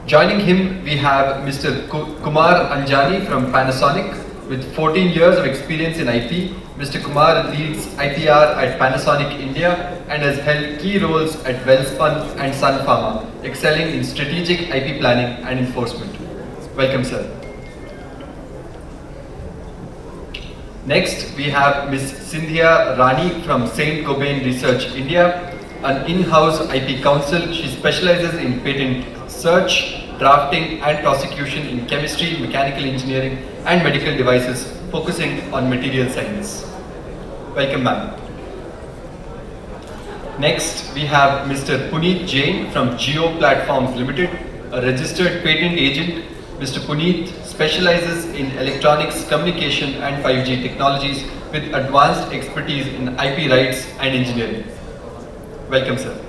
Joining him, we have Mr. Kumar Anjani from Panasonic. With 14 years of experience in IP, Mr. Kumar leads IPR at Panasonic India and has held key roles at Welspun and Sun Pharma, excelling in strategic IP planning and enforcement. Welcome, sir. Next, we have Ms. Sindhia Rani from Saint-Gobain Research India, an in-house IP counsel. She specializes in patent search, drafting and prosecution in chemistry, mechanical engineering and medical devices, focusing on material science. Welcome, ma'am. Next, we have Mr. Puneet Jain from Jio Platforms Limited, a registered patent agent. Mr. Puneet specializes in electronics, communication and 5G technologies with advanced expertise in IP rights and engineering. Welcome, sir.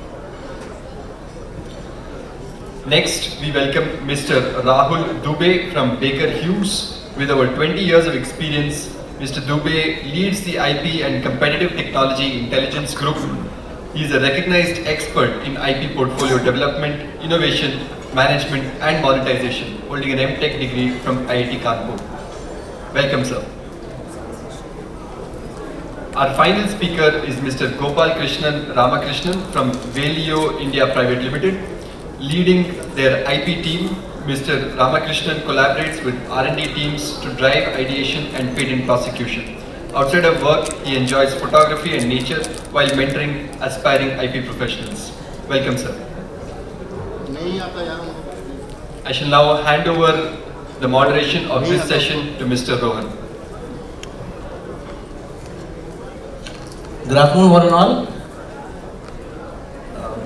Next, we welcome Mr. Rahul Dubey from Baker Hughes. With over 20 years of experience, Mr. Dubey leads the IP and Competitive Technology Intelligence Group. He is a recognized expert in IP portfolio development, innovation, management and monetization, holding an M.Tech degree from IIT Kanpur. Welcome, sir. Our final speaker is Mr. Gopalakrishnan Ramakrishnan from Valeo India Private Limited. Leading their IP team, Mr. Ramakrishnan collaborates with R&D teams to drive ideation and patent prosecution. Outside of work, he enjoys photography and nature while mentoring aspiring IP professionals. Welcome, sir. I shall now hand over the moderation of this session to Mr. Rohan. Good afternoon, one and all.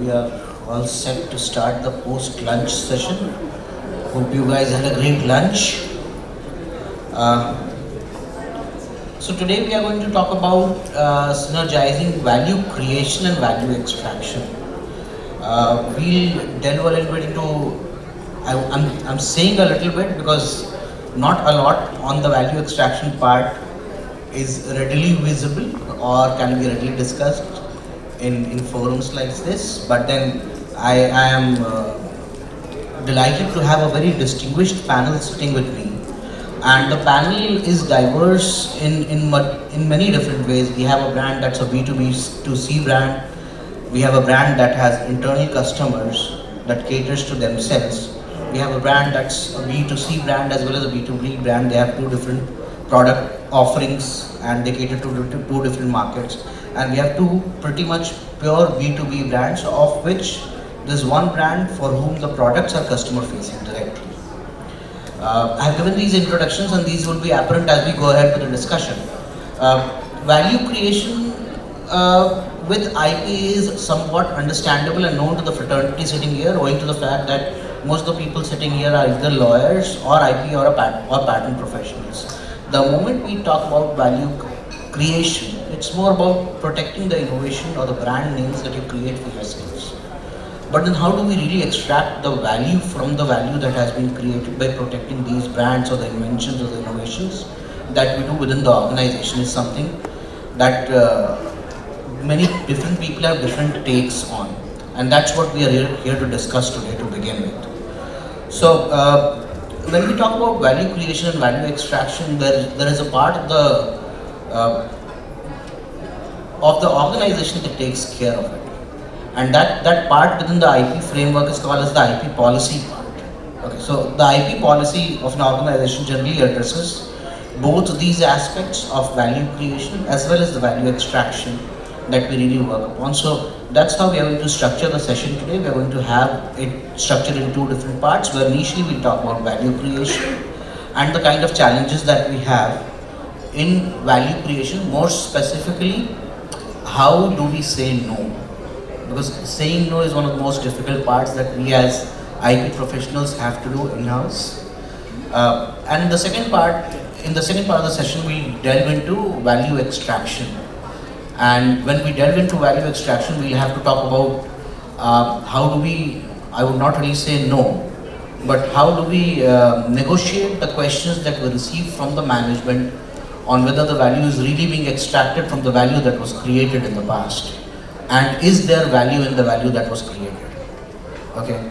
We are all set to start the post-lunch session. Hope you guys had a great lunch. So today we are going to talk about synergizing value creation and value extraction. We'll delve a little bit into, I'm saying a little bit because not a lot on the value extraction part is readily visible or can be readily discussed in forums like this, but then I am delighted to have a very distinguished panel sitting with me, and the panel is diverse in many different ways. We have a brand that's a B2B2C brand. We have a brand that has internal customers that caters to themselves. We have a brand that's a B2C brand as well as a B2B brand. They have two different product offerings and they cater to two different markets. And we have two pretty much pure B2B brands, of which there's one brand for whom the products are customer facing directly. I have given these introductions and these will be apparent as we go ahead with the discussion. Value creation with IP is somewhat understandable and known to the fraternity sitting here, owing to the fact that most of the people sitting here are either lawyers or IP or patent professionals. The moment we talk about value creation, it's more about protecting the innovation or the brand names that you create for yourselves. But then how do we really extract the value from the value that has been created by protecting these brands or the inventions or the innovations that we do within the organization is something that many different people have different takes on. And that's what we are here to discuss today to begin with. So when we talk about value creation and value extraction, there is a part of the organization that takes care of it. And that part within the IP framework is called as the IP policy part. Okay, so the IP policy of an organization generally addresses both these aspects of value creation as well as the value extraction that we really work upon. So that's how we are going to structure the session today. We are going to have it structured in two different parts, where initially we'll talk about value creation and the kind of challenges that we have in value creation. More specifically, how do we say no? Because saying no is one of the most difficult parts that we as IP professionals have to do in-house. And in the second part of the session, we delve into value extraction. And when we delve into value extraction, we'll have to talk about how do we, I would not really say no, but how do we negotiate the questions that we receive from the management on whether the value is really being extracted from the value that was created in the past, and is there value in the value that was created. Okay,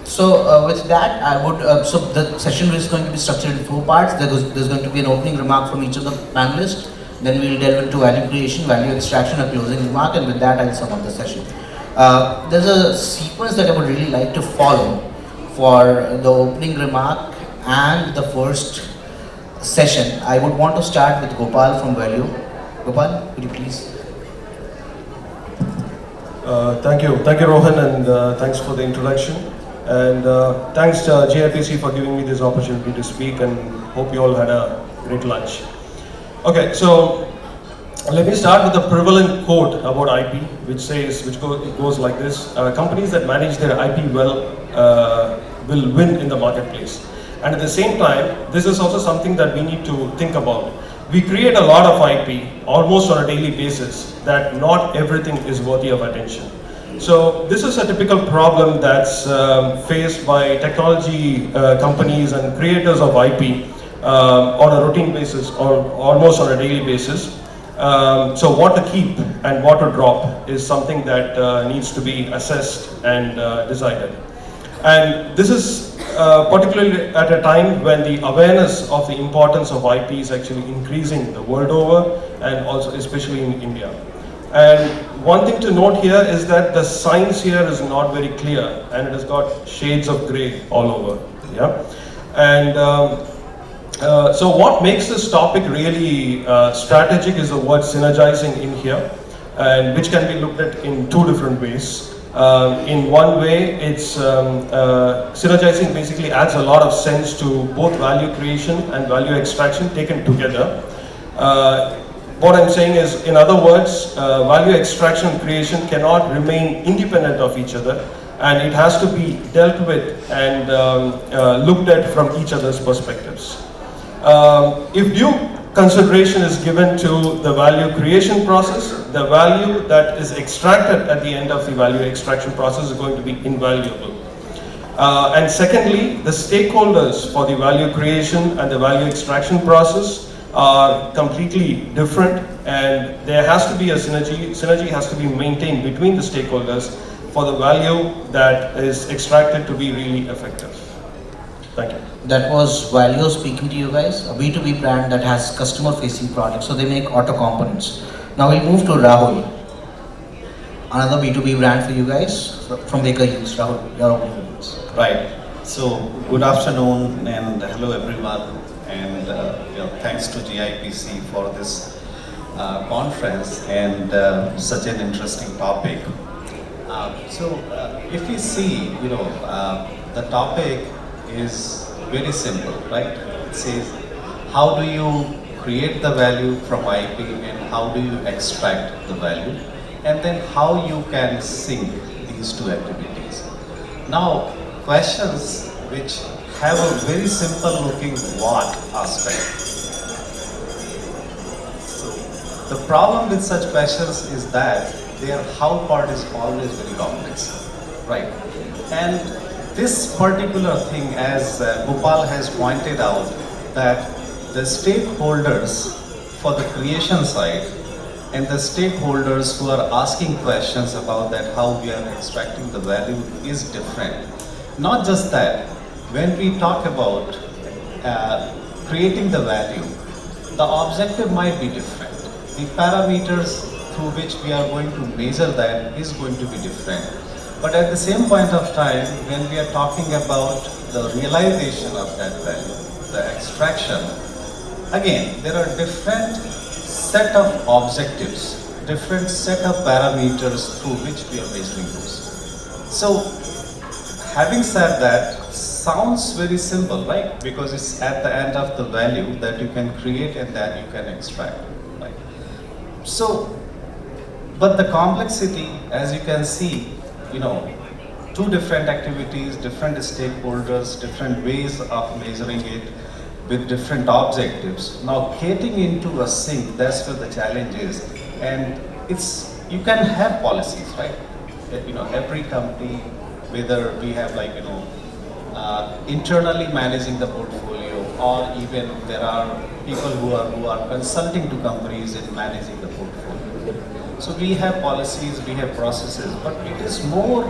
So with that, I would, so the session is going to be structured in 4 parts. There's going to be an opening remark from each of the panelists. Then we'll delve into value creation, value extraction, a closing remark, and with that I'll sum up the session. There's a sequence that I would really like to follow for the opening remark and the first session. I would want to start with Gopal from Valeo. Gopal, could you please? Thank you, Rohan, and thanks for the introduction. And thanks GIPC for giving me this opportunity to speak, and hope you all had a great lunch. Okay, so let me start with the prevalent quote about IP, which goes like this: companies that manage their IP well will win in the marketplace. And at the same time, this is also something that we need to think about. We create a lot of IP almost on a daily basis, that not everything is worthy of attention. So this is a typical problem that's faced by technology companies and creators of IP on a routine basis or almost on a daily basis. So what to keep and what to drop is something that needs to be assessed and decided. And this is particularly at a time when the awareness of the importance of IP is actually increasing the world over, and also especially in India. And one thing to note here is that the science here is not very clear, and it has got shades of grey all over. Yeah, and so what makes this topic really strategic is the word synergizing in here, and which can be looked at in 2 different ways. In one way, it's synergizing basically adds a lot of sense to both value creation and value extraction taken together. What I'm saying is, in other words, value extraction and creation cannot remain independent of each other, and it has to be dealt with and looked at from each other's perspectives. If due consideration is given to the value creation process, the value that is extracted at the end of the value extraction process is going to be invaluable. And secondly, the stakeholders for the value creation and the value extraction process are completely different, and there has to be a synergy has to be maintained between the stakeholders for the value that is extracted to be really effective. Thank you. That was Valeo speaking to you guys, a B2B brand that has customer-facing products. So they make auto components. Now we'll move to Rahul, another B2B brand for you guys from Baker Hughes. Rahul, your opening words. Right. So good afternoon and hello everyone, and thanks to GIPC for this conference and such an interesting topic. If we see, the topic is very simple, right? It says, how do you create the value from IP and how do you extract the value, and then how you can sync these 2 activities. Now, questions which have a very simple looking what aspect. So, the problem with such questions is that their how part is always very complex, right? And this particular thing, as Gopal has pointed out, that the stakeholders for the creation side and the stakeholders who are asking questions about that how we are extracting the value is different. Not just that, when we talk about creating the value, the objective might be different. The parameters through which we are going to measure that is going to be different. But at the same point of time, when we are talking about the realization of that value, the extraction, again, there are different set of objectives, different set of parameters through which we are measuring those. So, having said that, sounds very simple, right? Because it's at the end of the value that you can create and then you can extract, right? So, but the complexity, as you can see, 2 different activities, different stakeholders, different ways of measuring it with different objectives. Now, getting into a sync, that's where the challenge is. And you can have policies, right? Every company, whether we have internally managing the portfolio, or even there are people who are consulting to companies in managing the portfolio. So we have policies, we have processes, but it is more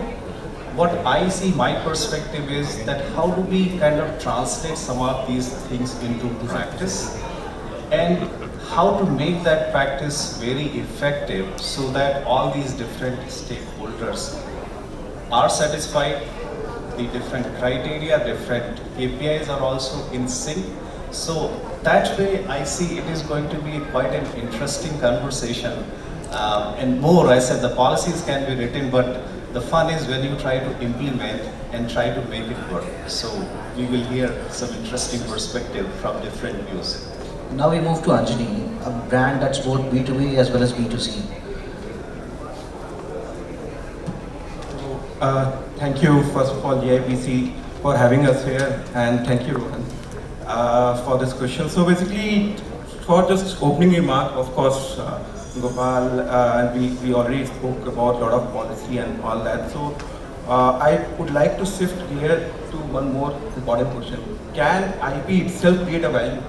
what I see, my perspective is that how do we kind of translate some of these things into practice, and how to make that practice very effective so that all these different stakeholders are satisfied, the different criteria, different KPIs are also in sync. So that way I see it is going to be quite an interesting conversation. And more, I said the policies can be written, but the fun is when you try to implement and try to make it work. So we will hear some interesting perspective from different views. Now we move to Anjani, a brand that's both B2B as well as B2C. Thank you, first of all, GIPC, for having us here, and thank you, Rohan, for this question. So basically, for just opening remark, of course, Gopal, and we already spoke about a lot of policy and all that. So I would like to shift gear to one more important question. Can IP itself create a value?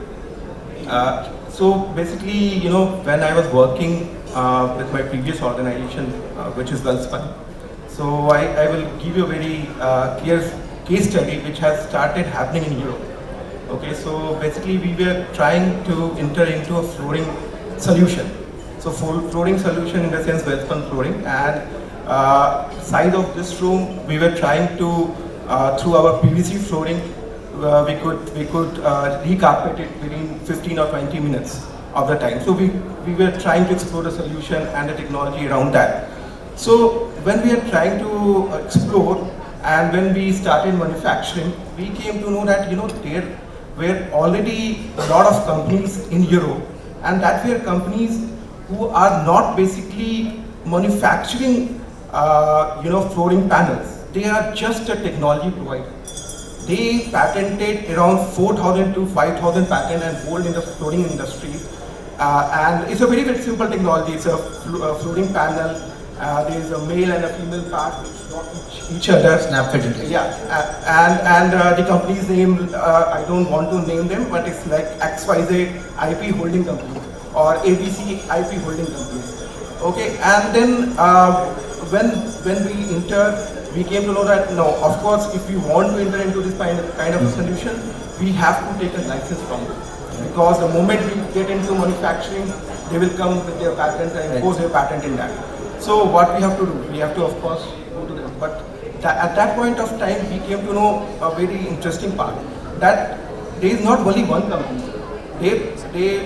So basically, when I was working with my previous organization, which is Welspun, so I will give you a very clear case study which has started happening in Europe. Okay, so basically we were trying to enter into a flooring solution. So flooring solution in the sense Welspun flooring, and size of this room we were trying to through our PVC flooring we could recarpet it within 15 or 20 minutes of the time. So we were trying to explore the solution and the technology around that. So when we are trying to explore and when we started manufacturing, we came to know that there were already a lot of companies in Europe, and that were companies who are not basically manufacturing flooring panels. They are just a technology provider. They patented around 4,000 to 5,000 patents and hold in the flooring industry. And it's a very, very simple technology. It's a flooring panel. There is a male and a female part which knock each other. Snap fit into it. Yeah, and the company's name, I don't want to name them, but it's like XYZ IP holding company or ABC IP holding company. Okay, and then when we enter, we came to know that no, of course, if we want to enter into this kind of a solution, we have to take a license from them. Because the moment we get into manufacturing, they will come with their patent and impose their patent in that. So what we have to do? We have to, of course, go to them. But at that point of time, we came to know a very interesting part, that there is not only one company.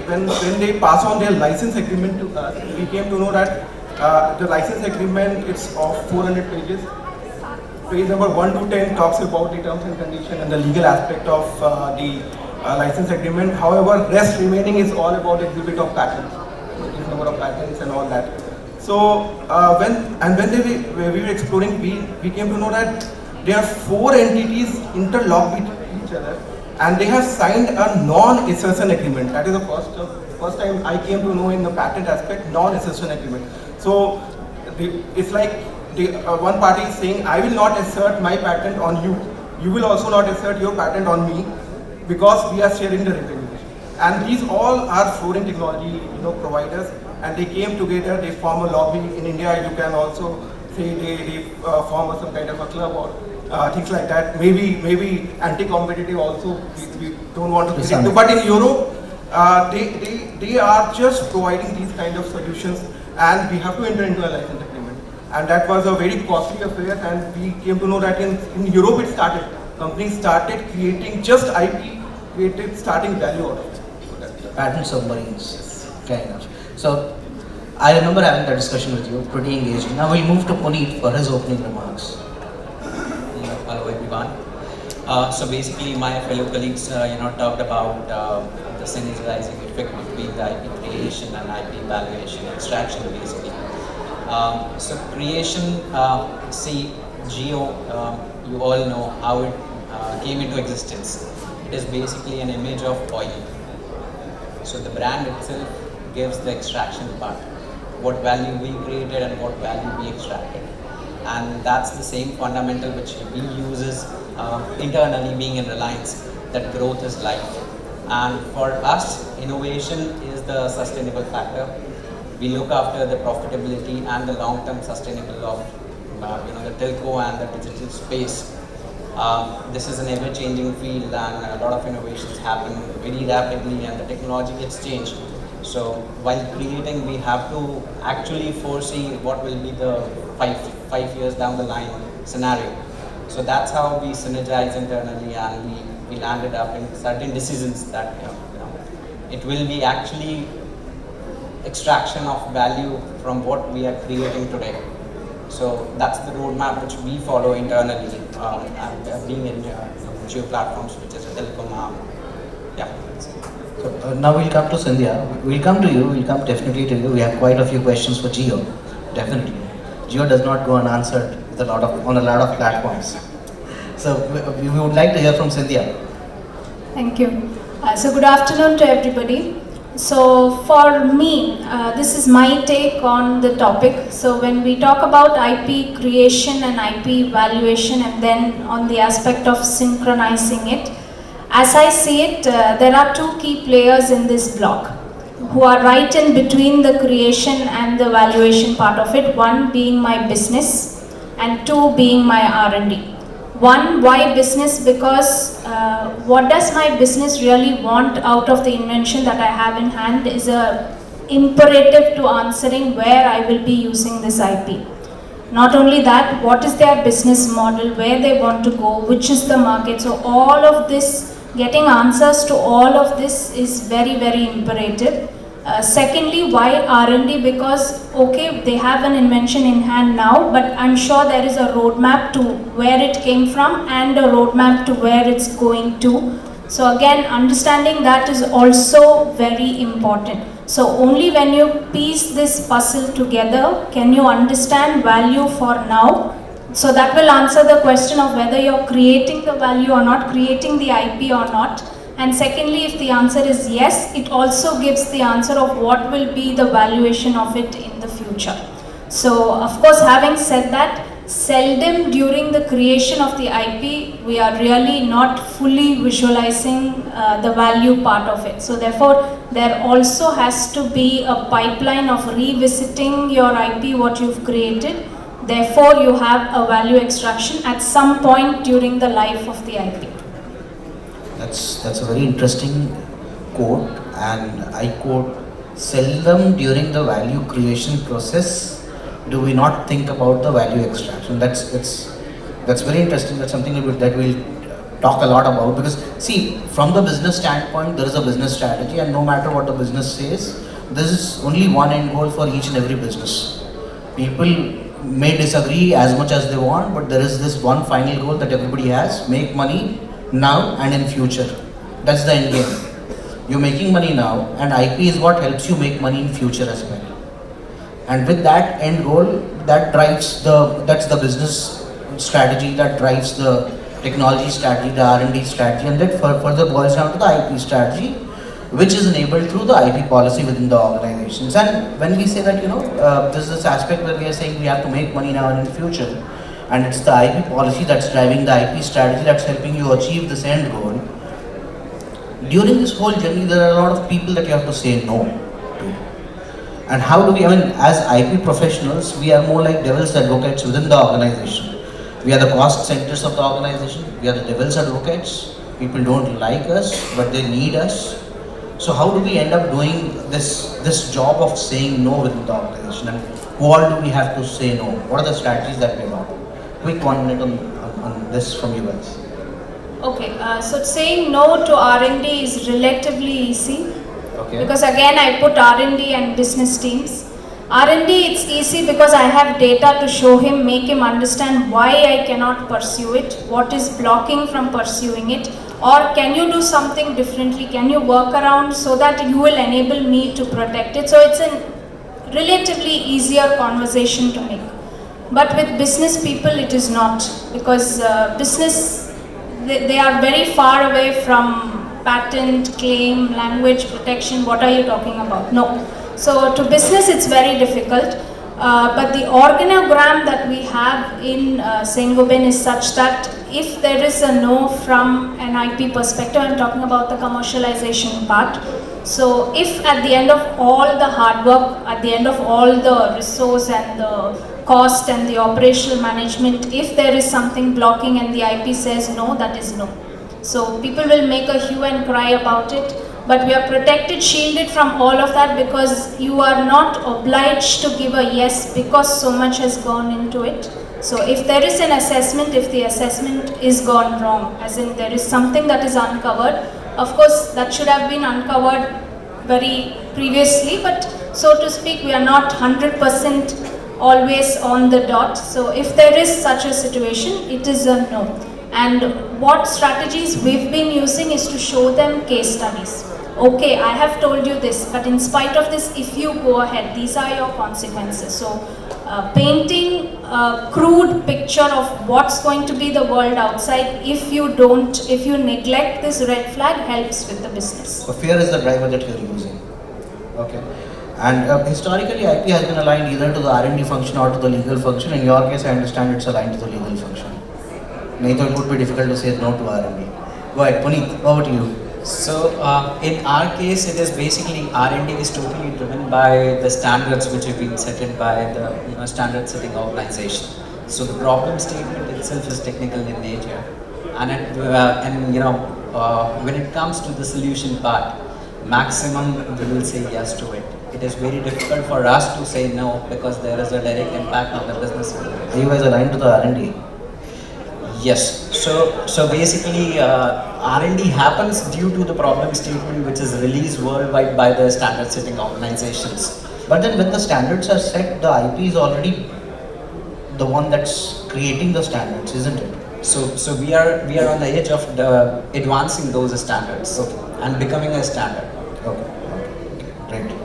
When they pass on their license agreement to us, we came to know that the license agreement is of 400 pages. Page number 1 to 10 talks about the terms and conditions and the legal aspect of the license agreement. However, rest remaining is all about exhibit of patents, number of patents and all that. So when we were exploring, we came to know that there are 4 entities interlocked with each other, and they have signed a non-assertion agreement. That is the first time I came to know in the patent aspect, non-assertion agreement. So it's like one party is saying, I will not assert my patent on you. You will also not assert your patent on me, because we are sharing the revenue. And these all are flooring technology providers, and they came together, they form a lobby. In India, you can also say they form some kind of a club or things like that. Maybe anti-competitive also, we don't want to get into. But in Europe, they are just providing these kind of solutions, and we have to enter into a license agreement. And that was a very costly affair, and we came to know that in Europe it started. Companies started creating just IP, starting value out of it. So Patent submarines, kind of. So I remember having that discussion with you, pretty engaging. Now we'll move to Puneet for his opening remarks. Hello everyone. So basically my fellow colleagues talked about the synergizing effect between the IP creation and IP valuation, extraction basically. So creation, see Jio, you all know how it came into existence. It is basically an image of oil. So the brand itself gives the extraction part, what value we created and what value we extracted. And that's the same fundamental which we uses internally being in Reliance, that growth is life. And for us, innovation is the sustainable factor. We look after the profitability and the long-term sustainable of the telco and the digital space. This is an ever-changing field, and a lot of innovations happen very rapidly, and the technology gets changed. So while creating, we have to actually foresee what will be the five years down the line scenario. So that's how we synergize internally, and we landed up in certain decisions that it will be actually extraction of value from what we are creating today. So that's the roadmap which we follow internally, being in Jio Platforms, which is a telecom arm. Yeah. So now we'll come to Sindhia. We'll come to you. We'll come definitely to you. We have quite a few questions for Jio. Definitely. Jio does not go unanswered with on a lot of platforms. So we would like to hear from Sindhia. Thank you. So good afternoon to everybody. So for me, this is my take on the topic. So when we talk about IP creation and IP valuation, and then on the aspect of synchronizing it, as I see it, there are two key players in this block who are right in between the creation and the valuation part of it. One being my business and two being my R&D. One, why business? Because what does my business really want out of the invention that I have in hand is a imperative to answering where I will be using this IP. Not only that, what is their business model, where they want to go, which is the market. So all of this, getting answers to all of this is very, very imperative. Secondly, why R&D? Because okay, they have an invention in hand now, but I'm sure there is a roadmap to where it came from and a roadmap to where it's going to. So again, understanding that is also very important. So only when you piece this puzzle together can you understand value for now. So that will answer the question of whether you're creating the value or not, creating the IP or not. And secondly, if the answer is yes, it also gives the answer of what will be the valuation of it in the future. So of course, having said that, seldom during the creation of the IP, we are really not fully visualizing the value part of it. So therefore, there also has to be a pipeline of revisiting your IP, what you've created. Therefore, you have a value extraction at some point during the life of the IP. That's a very interesting quote, and I quote, seldom during the value creation process do we not think about the value extraction. That's very interesting. That's something that we'll talk a lot about, because see, from the business standpoint, there is a business strategy, and no matter what the business says, there is only one end goal for each and every business. People may disagree as much as they want, but there is this one final goal that everybody has: make money now and in future. That's the end game. You're making money now, and IP is what helps you make money in future as well. And with that end goal, that's the business strategy, that drives the technology strategy, the R&D strategy, and that further boils down to the IP strategy, which is enabled through the IP policy within the organizations. And when we say that, there's this aspect where we are saying we have to make money now and in future, and it's the IP policy that's driving the IP strategy that's helping you achieve this end goal. During this whole journey, there are a lot of people that you have to say no to. And how do we, as IP professionals, we are more like devil's advocates within the organization. We are the cost centers of the organization. We are the devil's advocates. People don't like us, but they need us. So how do we end up doing this job of saying no within the organization? And who all do we have to say no? What are the strategies that we adopt? Quick 1 minute on this from you guys. Okay, so saying no to R&D is relatively easy. Okay. Because again, I put R&D and business teams. R&D, it's easy because I have data to show him, make him understand why I cannot pursue it, what is blocking from pursuing it, or can you do something differently, can you work around so that you will enable me to protect it. So it's a relatively easier conversation to make. But with business people, it is not, because business, they are very far away from patent, claim, language, protection. What are you talking about? No. So to business, it's very difficult. But the organogram that we have in Saint-Gobain is such that if there is a no from an IP perspective, I'm talking about the commercialization part. So if at the end of all the hard work, at the end of all the resource and the cost and the operational management. If there is something blocking and the IP says no, that is no. So people will make a hue and cry about it, but we are protected, shielded from all of that, because you are not obliged to give a yes because so much has gone into it. So if there is an assessment, if the assessment is gone wrong, as in there is something that is uncovered, of course that should have been uncovered very previously, but so to speak, we are not 100% always on the dot. So if there is such a situation, it is a no. And what strategies we've been using is to show them case studies. Okay, I have told you this, but in spite of this, if you go ahead, these are your consequences. So painting a crude picture of what's going to be the world outside, if you neglect this red flag, helps with the business. So fear is the driver that you're using. Okay. And historically, IP has been aligned either to the R&D function or to the legal function. In your case, I understand it's aligned to the legal function. Neither it would be difficult to say no to R&D. Go ahead, Puneet, over to you. So in our case, it is basically R&D is totally driven by the standards which have been set by the standard setting organization. So the problem statement itself is technical in nature, and when it comes to the solution part, maximum we will say yes to it. It is very difficult for us to say no because there is a direct impact on the business. Are you guys aligned to the R&D? Yes. So basically, R&D happens due to the problem statement which is released worldwide by the standard setting organizations. But then when the standards are set, the IP is already the one that's creating the standards, isn't it? So we are on the edge of advancing those standards and becoming a standard. Okay. Great.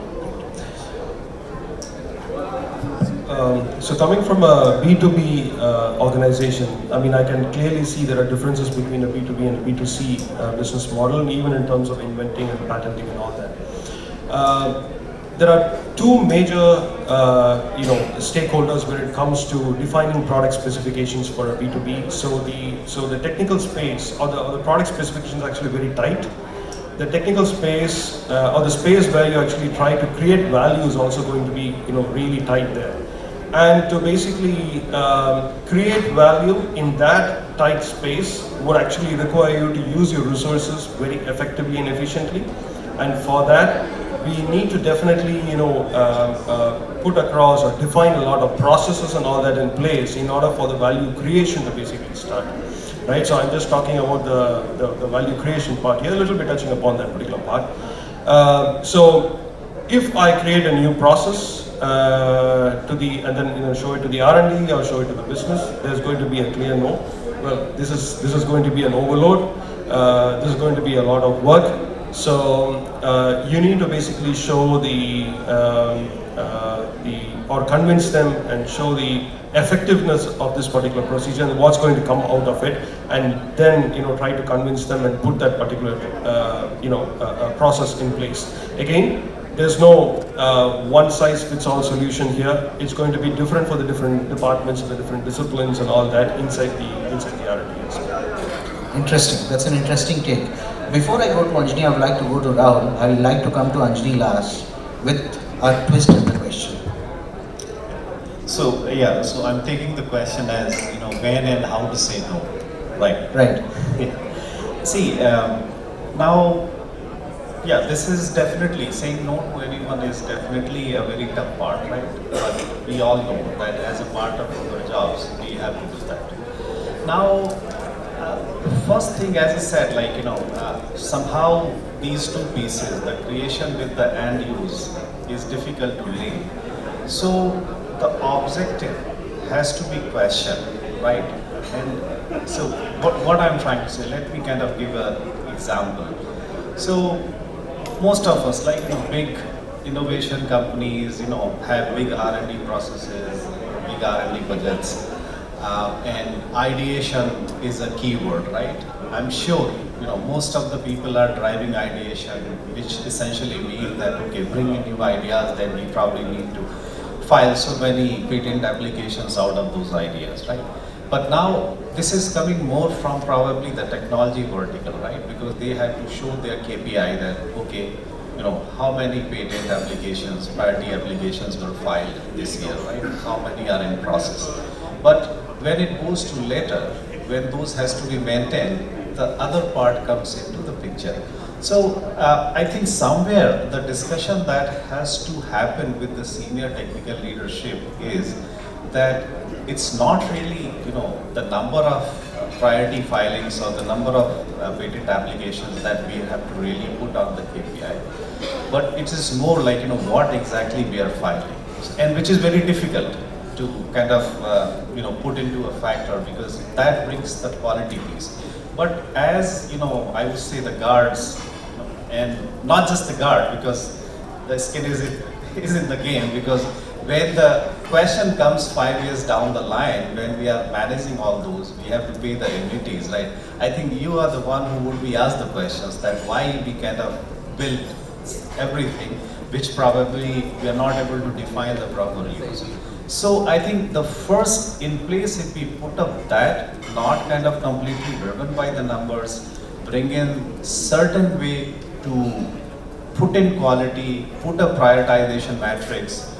So coming from a B2B organization, I mean, I can clearly see there are differences between a B2B and a B2C business model, and even in terms of inventing and patenting and all that. There are two major, stakeholders when it comes to defining product specifications for a B2B. So the technical space or the product specification is actually very tight. The technical space or the space where you actually try to create value is also going to be, really tight there. And to basically create value in that tight space would actually require you to use your resources very effectively and efficiently. And for that, we need to definitely, put across or define a lot of processes and all that in place in order for the value creation to basically start. Right? So I'm just talking about the value creation part here, a little bit touching upon that particular part. So if I create a new process, and then show it to the R&D or show it to the business, there's going to be a clear no. Well, this is going to be an overload. This is going to be a lot of work. So you need to basically show or convince them and show the effectiveness of this particular procedure and what's going to come out of it, and then try to convince them and put that particular process in place. Again, there's no one-size-fits-all solution here. It's going to be different for the different departments and the different disciplines and all that inside the R&D as well. Interesting. That's an interesting take. Before I go to Anjani, I would like to go to Rahul. I would like to come to Anjani last with a twist in the question. So I'm taking the question as when and how to say no, right? Right. Yeah. See, now. Yeah, this is definitely, saying no to anyone is definitely a very tough part, right? But we all know that as a part of our jobs, we have to do that. Now, first thing, as I said, somehow these two pieces, the creation with the end use, is difficult to link. So the objective has to be questioned, right? And so what I'm trying to say, let me kind of give an example. So most of us, big innovation companies, have big R&D processes, big R&D budgets, and ideation is a key word, right? I'm sure, most of the people are driving ideation, which essentially means that, okay, bring in new ideas, then we probably need to file so many patent applications out of those ideas, right? But now, this is coming more from probably the technology vertical, right? Because they had to show their KPI that, okay, how many patent applications, priority applications were filed this year, right? How many are in process? But when it goes to later, when those has to be maintained, the other part comes into the picture. So I think somewhere the discussion that has to happen with the senior technical leadership is that it's not really, the number of priority filings or the number of patent applications that we have to really put on the KPI, but it is more like, what exactly we are filing, and which is very difficult to kind of, put into a factor, because that brings the quality piece. But as, I would say the guards, and not just the guard, because the skin is in the game, because when the question comes 5 years down the line, when we are managing all those, we have to pay the annuities, right? I think you are the one who would be asked the questions that why we kind of build everything, which probably we are not able to define the proper use. So I think the first in place, if we put up that, not kind of completely driven by the numbers, bring in certain way to put in quality, put a prioritization matrix,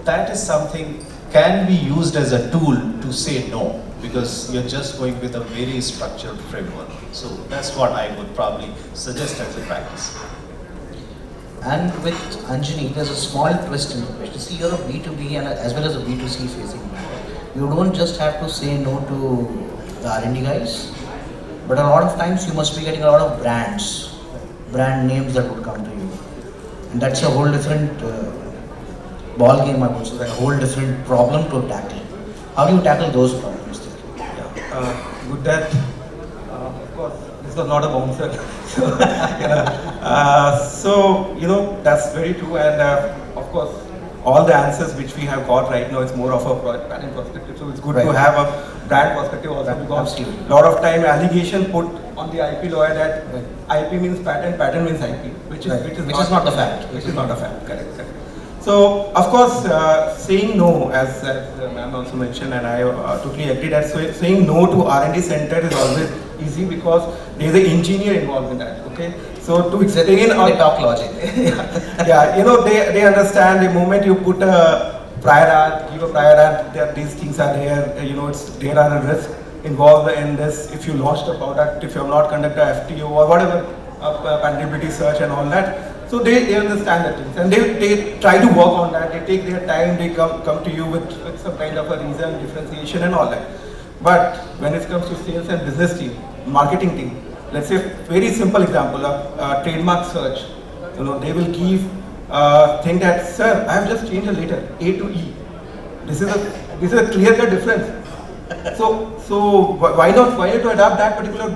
that is something can be used as a tool to say no, because you're just going with a very structured framework. So that's what I would probably suggest as a practice. And with Anjani, there's a small twist in the question. See, you're a B2B and as well as a B2C facing brand. You don't just have to say no to the R&D guys, but a lot of times you must be getting a lot of brand names that would come to you. And that's a whole different ball game, I would say, a whole different problem to tackle. How do you tackle those problems? With that, of course, this was not a bouncer. So, that's very true. And of course, all the answers which we have got right now is more of a brand perspective. So it's good to have a brand perspective also, because a lot of time allegation put on the IP lawyer that IP means patent means IP, which is not the fact. Which is not a fact. Correct. So, of course, saying no, as ma'am also mentioned, and I totally agree that saying no to R&D center is always easy, because there is an engineer involved in that. Okay, so to explain, they talk logic. they understand the moment you put a prior art, give a prior art, that these things are there. There are a risk involved in this. If you launch the product, if you have not conducted a FTO or whatever, patentability search and all that. So they understand the things, and they try to work on that. They take their time. They come to you with some kind of a reason, differentiation, and all that. But when it comes to sales and business team, marketing team, let's say very simple example of trademark search. They will give think that, sir, I have just changed a letter A to E. This is a clear-cut difference. So why not to adapt that particular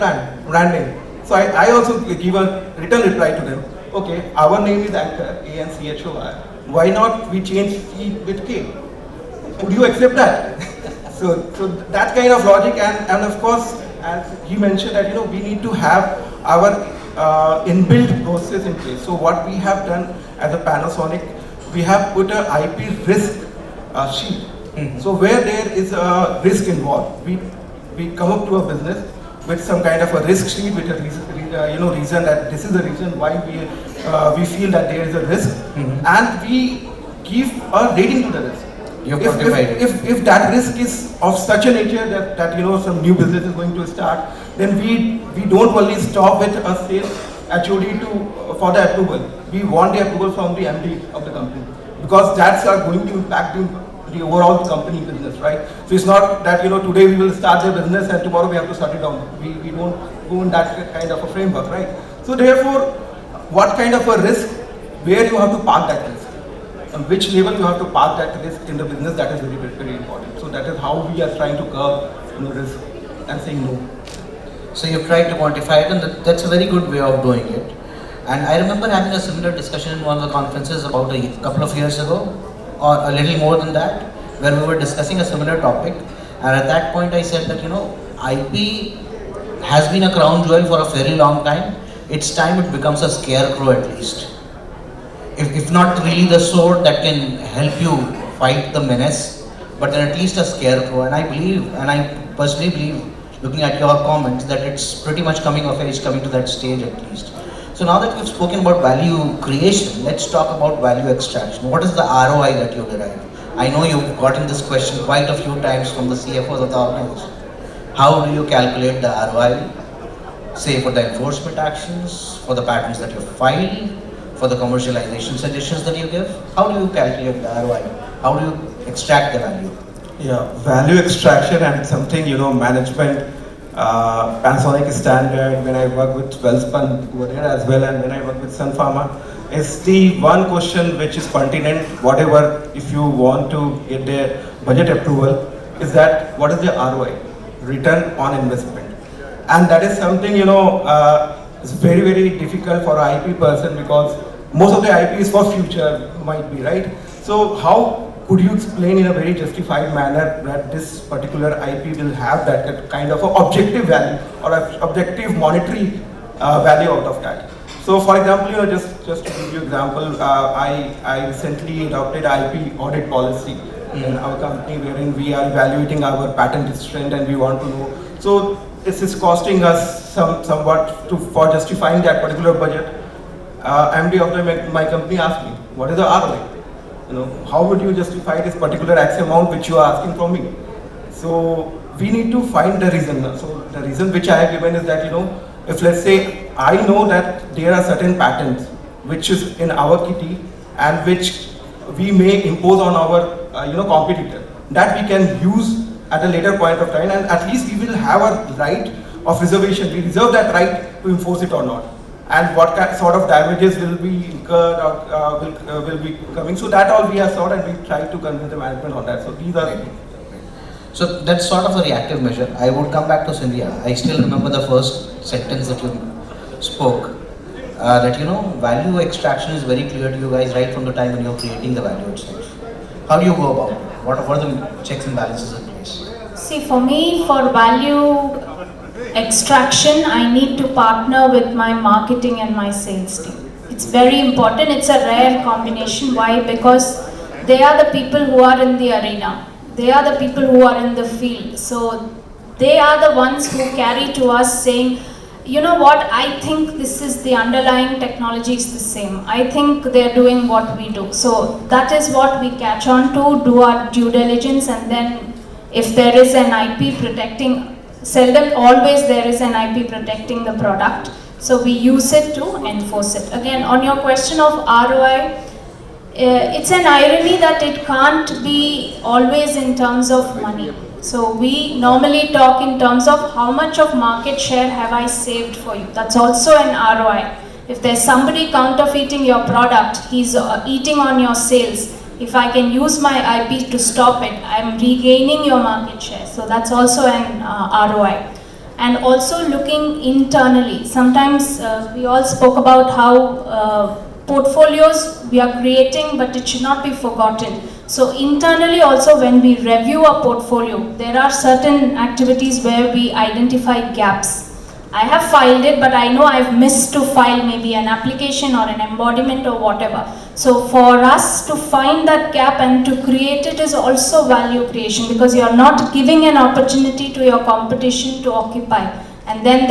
brand name? So I also give a written reply to them. Okay, our name is Anchor, ANCHOR. Why not we change C with K? Would you accept that? So that kind of logic, and of course, as you mentioned that we need to have our inbuilt process in place. So what we have done as a Panasonic, we have put a IP risk sheet. Mm-hmm. So where there is a risk involved, we come up to a business with some kind of a risk sheet, with a reason that this is the reason why we feel that there is a risk, and we give a rating to the risk. If that risk is of such a nature that some new business is going to start, then we don't only stop with a sales HOD for the approval. We want the approval from the MD of the company, because that's going to impact the overall company business, right? So it's not that today we will start the business and tomorrow we have to shut it down. We don't go in that kind of a framework, right? So therefore, what kind of a risk, where you have to park that risk, on which level you have to park that risk in the business, that is very, very important. So that is how we are trying to curb risk and saying no. So you've tried to quantify it, and that's a very good way of doing it. And I remember having a similar discussion in one of the conferences about a couple of years ago, or a little more than that, where we were discussing a similar topic. And at that point I said that, IP has been a crown jewel for a very long time. It's time it becomes a scarecrow at least. If not really the sword that can help you fight the menace, but then at least a scarecrow. And I believe, and I personally believe, looking at your comments, that it's pretty much coming of age, coming to that stage at least. So now that we've spoken about value creation, let's talk about value extraction. What is the ROI that you derive? I know you've gotten this question quite a few times from the CFOs of the organization. How do you calculate the ROI? Say for the enforcement actions, for the patents that you file, for the commercialization suggestions that you give. How do you calculate the ROI? How do you extract the value? Yeah, value extraction and something, management, Panasonic standard, when I work with Wellspun over there as well, and when I work with Sun Pharma, is the one question which is pertinent, whatever, if you want to get the budget approval, is that what is the ROI, return on investment? And that is something, it's very, very difficult for an IP person, because most of the IP is for future, might be, right? So how could you explain in a very justified manner that this particular IP will have that kind of objective value or objective monetary value out of that? So for example, just to give you example, I recently adopted IP audit policy in our company, wherein we are evaluating our patent strength and we want to know. So this is costing us somewhat for justifying that particular budget. MD of my company asked me, what is the ROI? How would you justify this particular X amount which you are asking from me? So we need to find the reason. So the reason which I have given is that, if let's say I know that there are certain patents which is in our kitty and which we may impose on our competitor, that we can use at a later point of time, and at least we will have a right of reservation. We reserve that right to enforce it or not. And what sort of damages will be incurred or will be coming. So that all we have sought, and we try to convince the management on that. So these are... So that's sort of a reactive measure. I would come back to Sindhia. I still remember the first sentence that you spoke. That value extraction is very clear to you guys right from the time when you're creating the value itself. How do you go about it? What are the checks and balances in place? See, for me, for value extraction, I need to partner with my marketing and my sales team. It's very important. It's a rare combination. Why? Because they are the people who are in the arena. They are the people who are in the field. So they are the ones who carry to us saying, you know what, I think this is the underlying technology is the same. I think they're doing what we do. So that is what we catch on to, do our due diligence, and then if there is an IP protecting, seldom, always there is an IP protecting the product. So we use it to enforce it. Again, on your question of ROI, it's an irony that it can't be always in terms of money. So we normally talk in terms of how much of market share have I saved for you. That's also an ROI. If there's somebody counterfeiting your product, he's eating on your sales. If I can use my IP to stop it, I'm regaining your market share. So that's also an ROI. And also looking internally. Sometimes we all spoke about how portfolios we are creating, but it should not be forgotten. So internally also, when we review a portfolio, there are certain activities where we identify gaps. I have filed it, but I know I've missed to file maybe an application or an embodiment or whatever. So for us to find that gap and to create it is also value creation, because you're not giving an opportunity to your competition to occupy. And then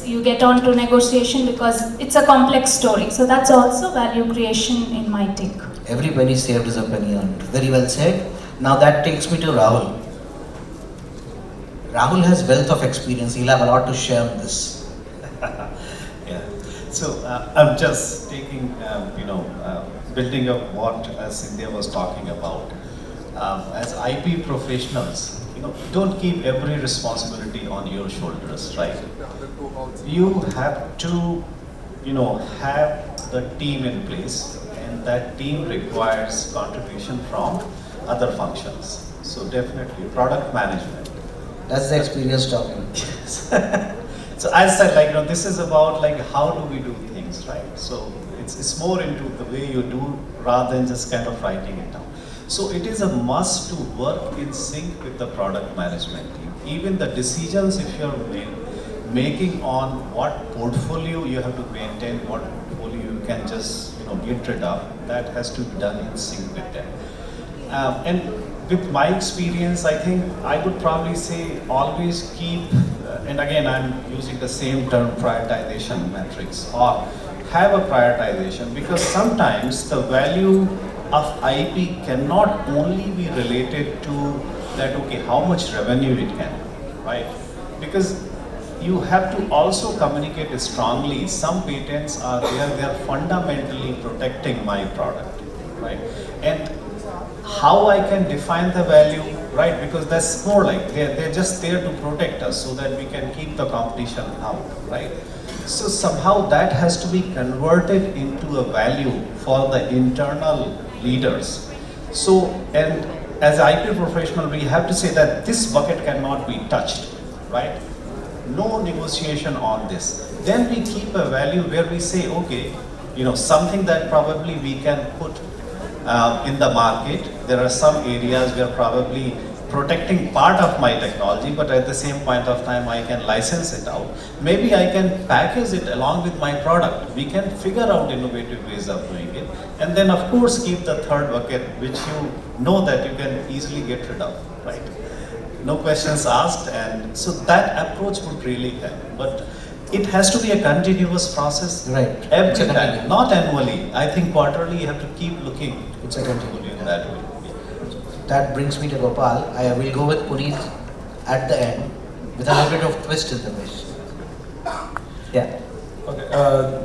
you get on to negotiation, because it's a complex story. So that's also value creation in my take. Every penny saved is a penny earned. Very well said. Now that takes me to Rahul. Rahul has wealth of experience. He'll have a lot to share on this. Yeah. So I'm just taking, building up what Sindhia was talking about. As IP professionals, don't keep every responsibility on your shoulders, right? You have to, have the team in place, and that team requires contribution from other functions. So definitely product management. That's the experience talking. So as I said, this is about how do we do things, right? So it's more into the way you do rather than just kind of writing it down. So it is a must to work in sync with the product management team. Even the decisions, if you're making on what portfolio you have to maintain, what portfolio you can just get rid of, that has to be done in sync with them. And with my experience, I think I would probably say always keep, and again I'm using the same term, prioritization metrics, or have a prioritization, because sometimes the value of IP cannot only be related to that, okay, how much revenue it can, right? Because you have to also communicate strongly. Some patents are there, they are fundamentally protecting my product, right? And how I can define the value, right? Because that's more like they're just there to protect us so that we can keep the competition out, right? So somehow that has to be converted into a value for the internal leaders. So, and as IP professional, we have to say that this bucket cannot be touched, right? No negotiation on this. Then we keep a value where we say, okay, you know, something that probably we can put in the market. There are some areas where probably protecting part of my technology, but at the same point of time, I can license it out. Maybe I can package it along with my product. We can figure out innovative ways of doing it. And then of course, keep the third bucket, which you know that you can easily get rid of, right? No questions asked. And so that approach would really help. But it has to be a continuous process. Right. Every time, not annually. I think quarterly you have to keep looking. It's a continuum. In that way. That brings me to Gopal. I will go with Puneet at the end with a little bit of twist in the wish. Yeah. Okay,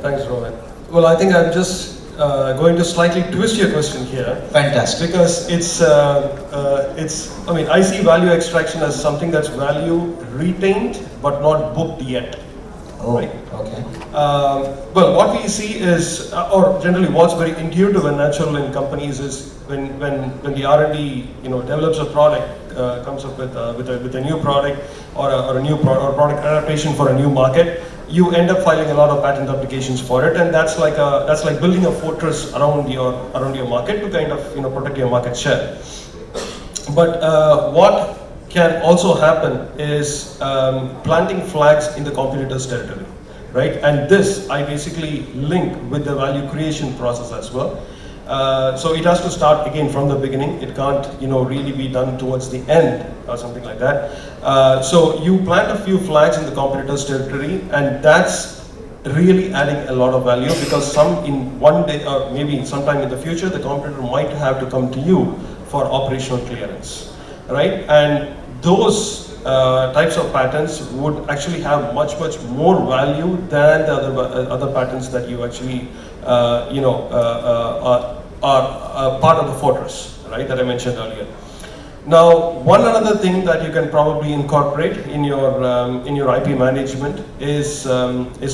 thanks, Rohan. Well, I think I'm just going to slightly twist your question here. Fantastic. Because I mean, I see value extraction as something that's value retained but not booked yet. Oh, right? okay. Well, what we see is, or generally what's very intuitive and natural in companies is when the R&D develops a product, comes up with a new product or a new product adaptation for a new market, you end up filing a lot of patent applications for it, and that's like building a fortress around your market to kind of protect your market share. But what can also happen is planting flags in the competitor's territory, right? And this I basically link with the value creation process as well. So it has to start again from the beginning. It can't really be done towards the end or something like that. So you plant a few flags in the competitor's territory, and that's really adding a lot of value, because in one day or maybe sometime in the future, the competitor might have to come to you for operational clearance, right? And those types of patents would actually have much more value than the other patents that you actually are part of the fortress, right, that I mentioned earlier. Now, one another thing that you can probably incorporate in your IP management is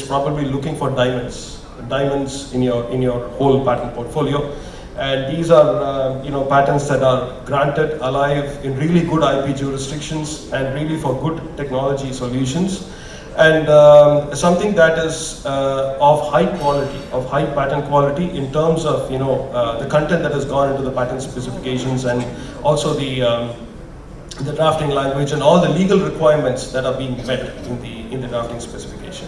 probably looking for diamonds in your whole patent portfolio. And these are patents that are granted alive in really good IP jurisdictions and really for good technology solutions, and something that is of high quality, of high patent quality in terms of the content that has gone into the patent specifications, and also the drafting language and all the legal requirements that are being met in the drafting specification.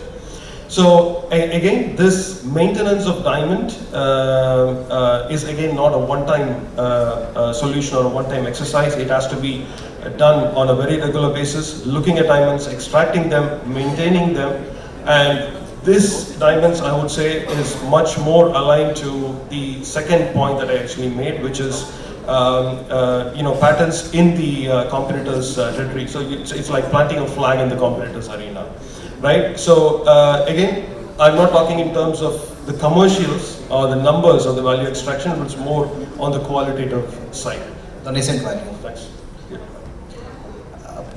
So again, this maintenance of diamond is again not a one-time solution or a one-time exercise. It has to be done on a very regular basis, looking at diamonds, extracting them, maintaining them, and this diamonds, I would say, is much more aligned to the second point that I actually made, which is patents in the competitor's territory. So it's like planting a flag in the competitor's arena. Right? So again, I'm not talking in terms of the commercials or the numbers of the value extraction, but it's more on the qualitative side. The nascent value. Thanks. Yeah.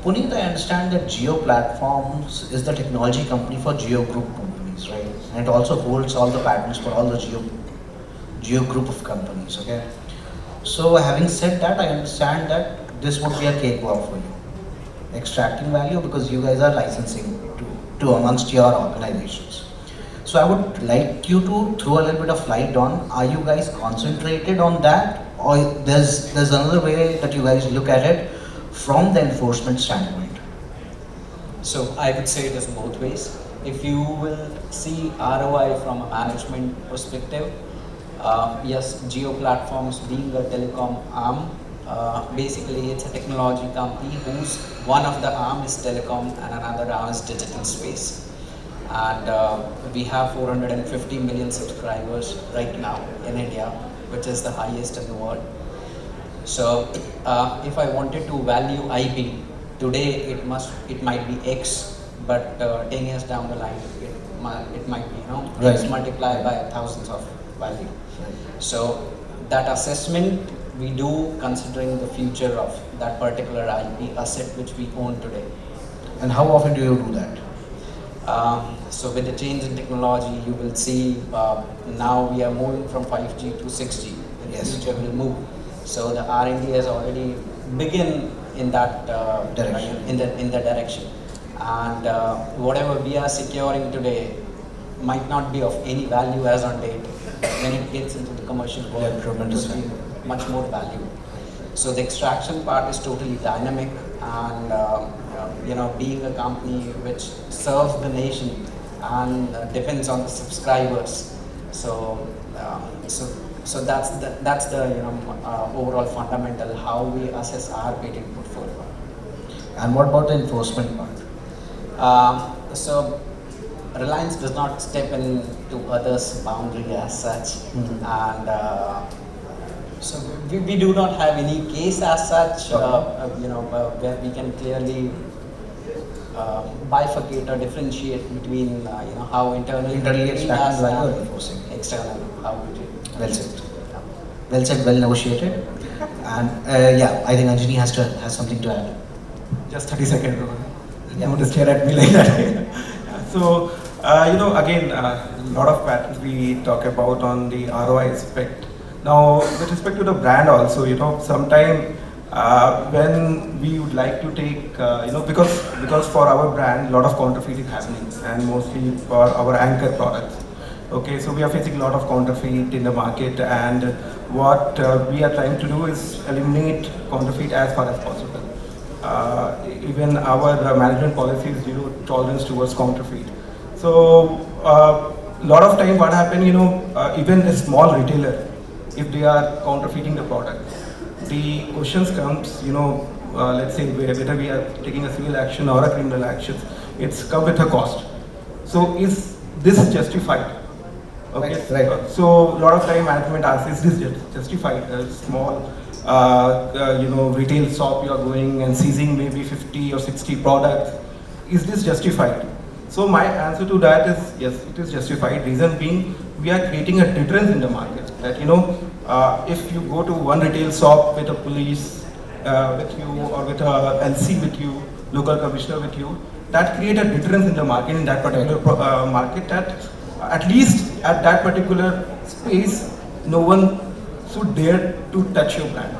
Puneet, I understand that Jio Platforms is the technology company for Jio Group companies, right? And it also holds all the patents for all the Jio Group of companies, okay? So having said that, I understand that this would be a cakewalk for you. Extracting value, because you guys are licensing to amongst your organizations. So I would like you to throw a little bit of light on, are you guys concentrated on that, or there's another way that you guys look at it from the enforcement standpoint? So I would say it is both ways. If you will see ROI from a management perspective, yes, Jio Platforms being a telecom arm, basically it's a technology company whose one of the arm is telecom and another arm is digital space. and we have 450 million subscribers right now in India, which is the highest in the world. So if I wanted to value IP today, it might be X, but 10 years down the line, it might be X multiplied by thousands of value. So that assessment we do considering the future of that particular IP asset which we own today. And how often do you do that? So with the change in technology, you will see now we are moving from 5G to 6G. In the future, will move. So the R&D has already begun in that Direction. in the direction, and whatever we are securing today might not be of any value as on date. When it gets into the commercial world, it will be much more value. So the extraction part is totally dynamic, and being a company which serves the nation and depends on the subscribers. So that's the overall fundamental how we assess our patent portfolio. And what about the enforcement part? So Reliance does not step into others' boundary as such, and so we do not have any case as such, where we can clearly bifurcate or differentiate between how internally extracted value or enforcing. Externally, how we do. Well said. Well said, well negotiated. And I think Anjani has something to add. Just 30 seconds, Rohan. Don't stare at me like that. So, again, a lot of patterns we talk about on the ROI aspect. Now, with respect to the brand also, sometime when we would like to take, because for our brand, a lot of counterfeit is happening, and mostly for our anchor products. Okay, so we are facing a lot of counterfeit in the market, and what we are trying to do is eliminate counterfeit as far as possible. Even our management policy is zero tolerance towards counterfeit. So, a lot of time what happen, even a small retailer, if they are counterfeiting the product, the questions comes, let's say whether we are taking a civil action or a criminal action, it's come with a cost. So is this justified? Okay, right. So a lot of time management asks, is this justified? A small, retail shop you are going and seizing maybe 50 or 60 products. Is this justified? So my answer to that is yes, it is justified. Reason being, we are creating a deterrence in the market. That if you go to one retail shop with a police with you or with a LC with you, local commissioner with you, that create a deterrence in the market, in that particular market, that at least at that particular space, no one should dare to touch your brand,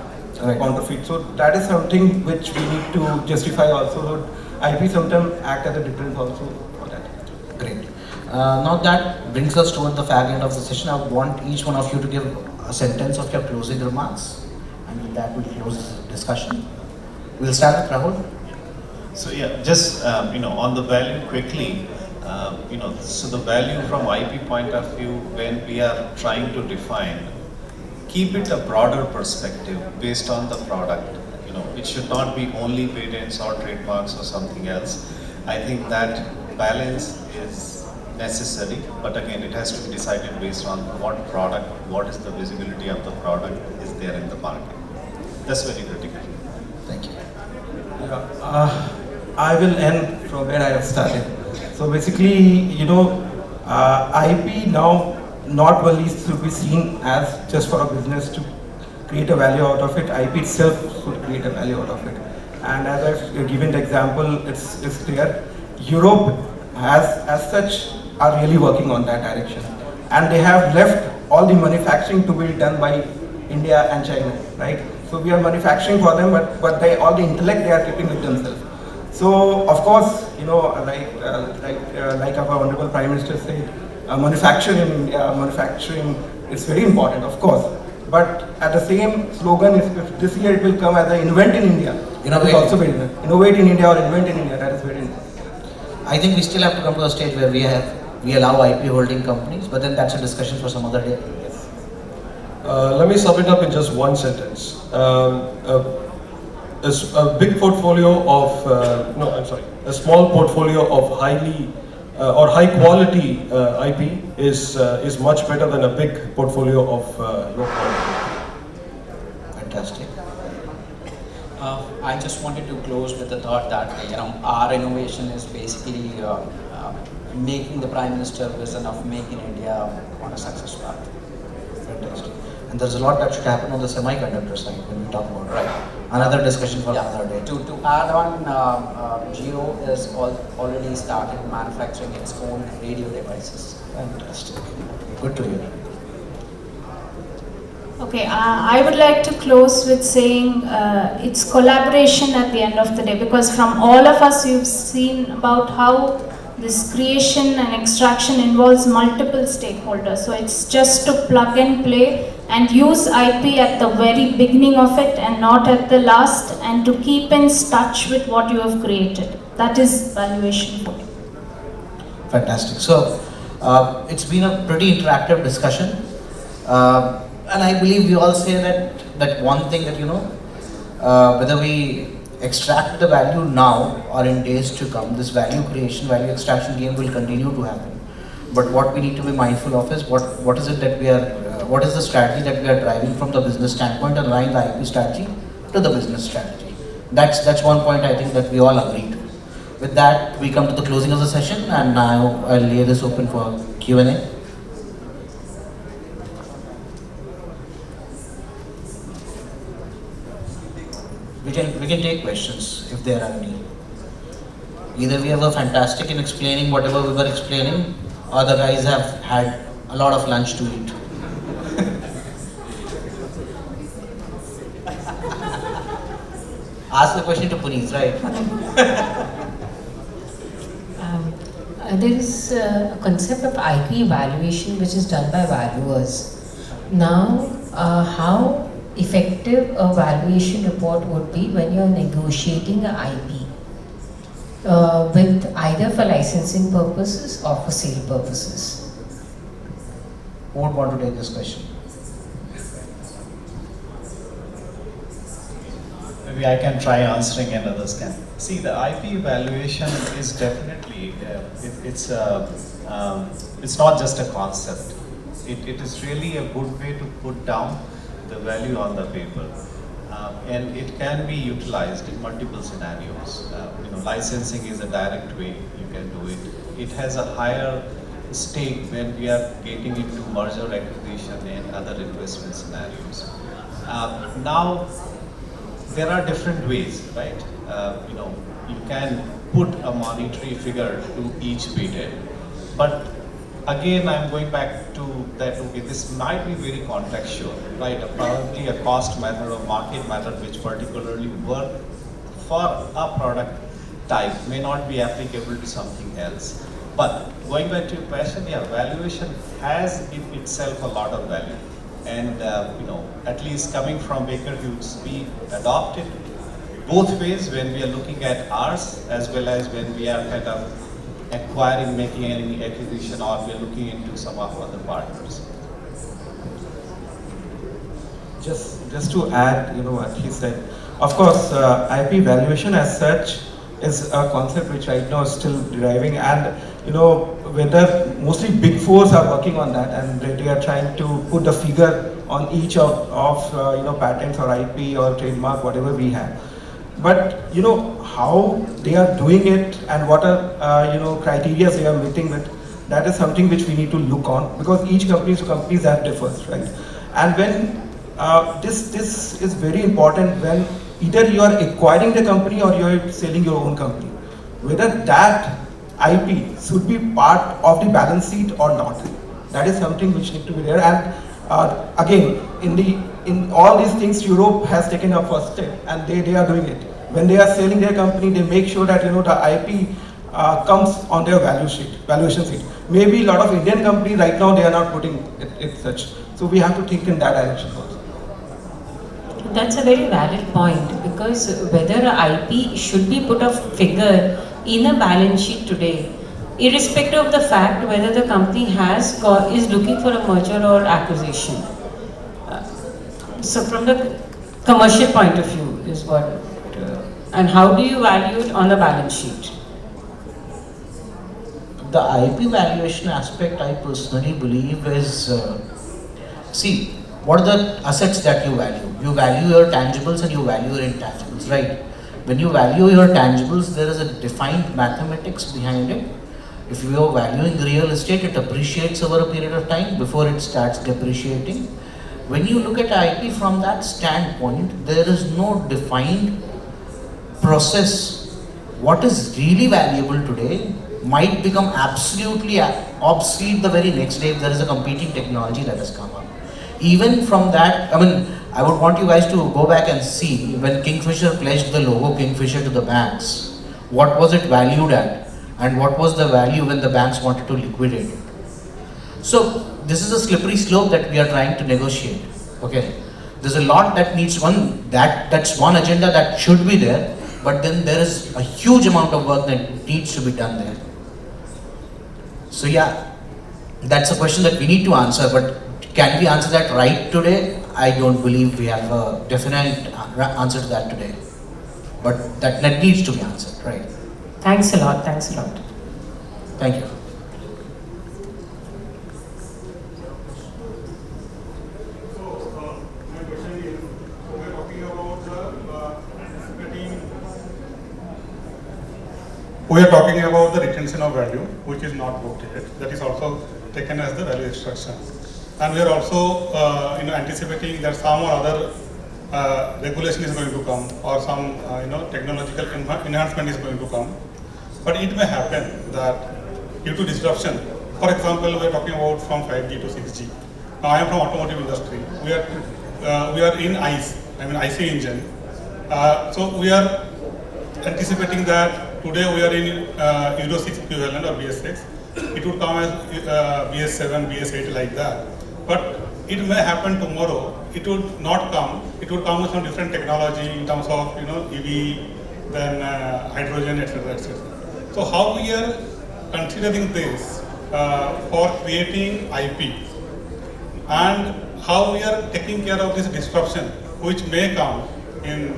counterfeit. So that is something which we need to justify also. So IP sometimes act as a deterrent also for that. Great. Now that brings us toward the fag end of the session. I want each one of you to give a sentence of your closing remarks, and with that we'll close the discussion. We'll start with Rahul. So yeah, just on the value quickly, so the value from IP point of view, when we are trying to define, keep it a broader perspective based on the product. It should not be only patents or trademarks or something else. I think that balance is necessary, but again, it has to be decided based on what product, what is the visibility of the product is there in the market. That's very critical. Thank you. Yeah, I will end from where I have started. So basically, IP now not only should be seen as just for a business to create a value out of it, IP itself should create a value out of it. And as I've given the example, it's clear. Europe as such are really working on that direction. And they have left all the manufacturing to be done by India and China, right? So we are manufacturing for them, but all the intellect they are keeping with themselves. So of course, like our Honorable Prime Minister said, manufacturing in India, manufacturing is very important, of course. But at the same slogan, if this year it will come as an invent in India. That is also very important. Innovate in India or invent in India, that is very important. I think we still have to come to a stage where we allow IP holding companies, but then that's a discussion for some other day. Let me sum it up in just one sentence. A big portfolio of, a small portfolio of highly or high quality IP is much better than a big portfolio of low quality. Fantastic. I just wanted to close with the thought that our innovation is basically making the Prime Minister vision of Make in India on a success path. Fantastic. And there's a lot that should happen on the semiconductor side when we talk about, right? Another discussion for another day. To add on, Jio has already started manufacturing its own radio devices. Fantastic. Good to hear. Okay, I would like to close with saying it's collaboration at the end of the day, because from all of us you've seen about how this creation and extraction involves multiple stakeholders. So it's just to plug and play and use IP at the very beginning of it and not at the last, and to keep in touch with what you have created. That is valuation for me. Fantastic. So it's been a pretty interactive discussion. And I believe we all say that one thing that, whether we extract the value now or in days to come, this value creation, value extraction game will continue to happen. But what we need to be mindful of is what is it that we are, what is the strategy that we are driving from the business standpoint, and align the IP strategy to the business strategy. That's one point I think that we all agree to. With that, we come to the closing of the session, and now I'll lay this open for Q&A. We can take questions if there are any. Either we were fantastic in explaining whatever we were explaining, or the guys have had a lot of lunch to eat. Ask the question to Puneet, right? There is a concept of IP evaluation which is done by valuers. Now, how effective a valuation report would be when you are negotiating an IP with either for licensing purposes or for sale purposes? Who would want to take this question? Maybe I can try answering and others can. See, the IP evaluation is definitely, it's not just a concept. It is really a good way to put down the value on the paper, and it can be utilized in multiple scenarios. Licensing is a direct way you can do it. It has a higher stake when we are getting into merger acquisition and other investment scenarios. Now, there are different ways, right? You can put a monetary figure to each bidder, but again, I'm going back to that, okay, this might be very contextual, right? Probably a cost method or market method which particularly work for a product type may not be applicable to something else. But going back to your question, yeah, valuation has in itself a lot of value. And, at least coming from Baker Hughes, we adopt it both ways when we are looking at ours as well as when we are kind of acquiring, making any acquisition, or we are looking into some of other partners. Just to add, what he said. Of course, IP valuation as such is a concept which right now is still deriving, and whether mostly big fours are working on that, and they are trying to put the figure on each of patents or IP or trademark, whatever we have. But how they are doing it and what are criteria they are meeting with, that is something which we need to look on, because each company to companies that differs, right? And when this is very important, when either you are acquiring the company or you are selling your own company, whether that IP should be part of the balance sheet or not. That is something which need to be there. And again, in all these things, Europe has taken a first step, and they are doing it. When they are selling their company, they make sure that the IP comes on their valuation sheet. Maybe a lot of Indian companies right now, they are not putting it such. So we have to think in that direction also. That's a very valid point, because whether a IP should be put a figure in a balance sheet today, irrespective of the fact whether the company is looking for a merger or acquisition. So from the commercial point of view is what, and how do you value it on the balance sheet? the IP valuation aspect, I personally believe is, see, what are the assets that you value? You value your tangibles and you value your intangibles, right? When you value your tangibles, there is a defined mathematics behind it. If you are valuing real estate, it appreciates over a period of time before it starts depreciating. When you look at IP from that standpoint, there is no defined process. What is really valuable today might become absolutely obsolete the very next day if there is a competing technology that has come up. Even from that, I mean, I would want you guys to go back and see when Kingfisher pledged the logo Kingfisher to the banks, what was it valued at and what was the value when the banks wanted to liquidate it. So this is a slippery slope that we are trying to negotiate. Okay, there's a lot that needs that's one agenda that should be there, but then there is a huge amount of work that needs to be done there. So yeah, that's a question that we need to answer, but can we answer that right today? I don't believe we have a definite answer to that today, but that needs to be answered, right? Thanks a lot, thanks a lot. Thank you. We are talking about the retention of value, which is not booked yet. That is also taken as the value extraction. And we are also anticipating that some or other regulation is going to come, or some technological enhancement is going to come. But it may happen that due to disruption, for example, we are talking about from 5G to 6G. Now I am from automotive industry. We are in IC engine. So we are anticipating that today we are in Euro 6 equivalent or BS6. It would come as BS7, BS8 like that. But it may happen tomorrow. It would not come. It would come with some different technology in terms of EV, then hydrogen, etc., etc. So how we are considering this for creating IP, and how we are taking care of this disruption which may come in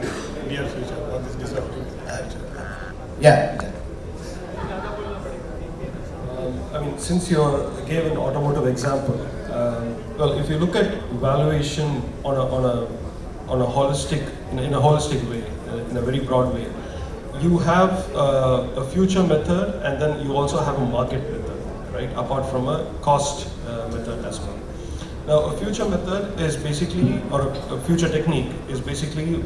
near future, or this disruptive. Yeah. I mean, since you gave an automotive example, well, if you look at valuation on a holistic, in a holistic way, in a very broad way, you have a future method, and then you also have a market method, right? Apart from a cost method as well. Now, a future method is basically, or a future technique is basically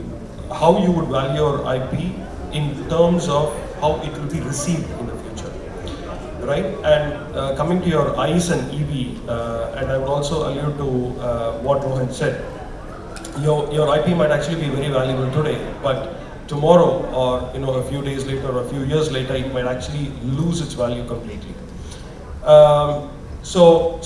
how you would value your IP in terms of how it will be received in the future, right? And coming to your ICE and EV, and I would also allude to what Rohan said, your IP might actually be very valuable today, but tomorrow, or a few days later or a few years later, it might actually lose its value completely. So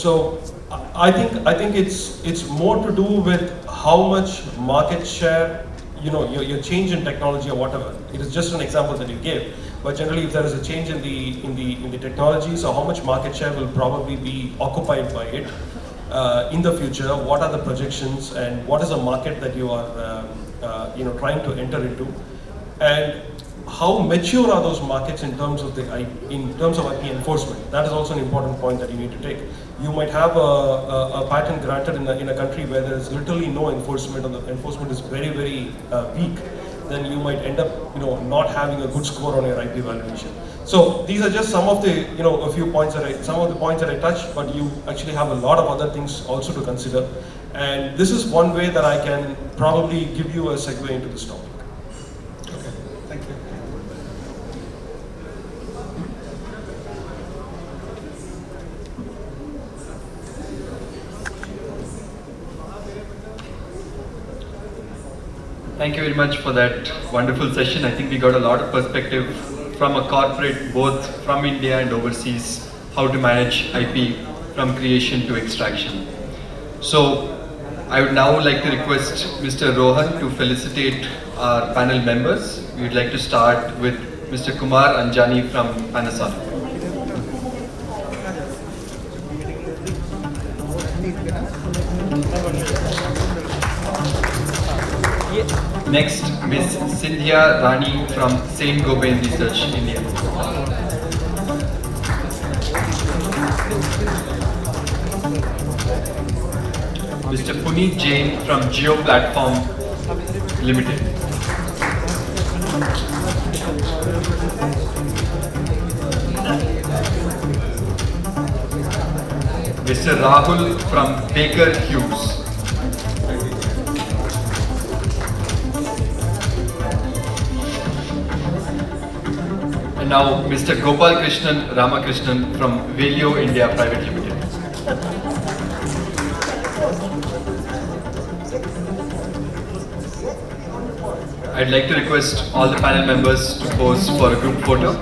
I think it's more to do with how much market share, your change in technology or whatever. It is just an example that you gave, but generally, if there is a change in the technology, so how much market share will probably be occupied by it in the future? What are the projections, and what is the market that you are trying to enter into, and how mature are those markets in terms of IP enforcement? That is also an important point that you need to take. You might have a patent granted in a country where there is literally no enforcement, or the enforcement is very, very weak. Then you might end up not having a good score on your IP valuation. So these are just some of the a few points some of the points that I touched, but you actually have a lot of other things also to consider. And this is one way that I can probably give you a segue into this topic. Okay, thank you. Thank you very much for that wonderful session. I think we got a lot of perspective from a corporate, both from India and overseas, how to manage IP from creation to extraction. So I would now like to request Mr. Rohan to felicitate our panel members. We would like to start with Mr. Kumar Anjani from Panasonic. Next, Ms. Sindhia Rani from Saint-Gobain Research India. Mr. Puneet Jain from Jio Platforms Limited. Mr. Rahul from Baker Hughes. And now Mr. Gopalakrishnan Ramakrishnan from Valeo India Private Limited. I'd like to request all the panel members to pose for a group photo.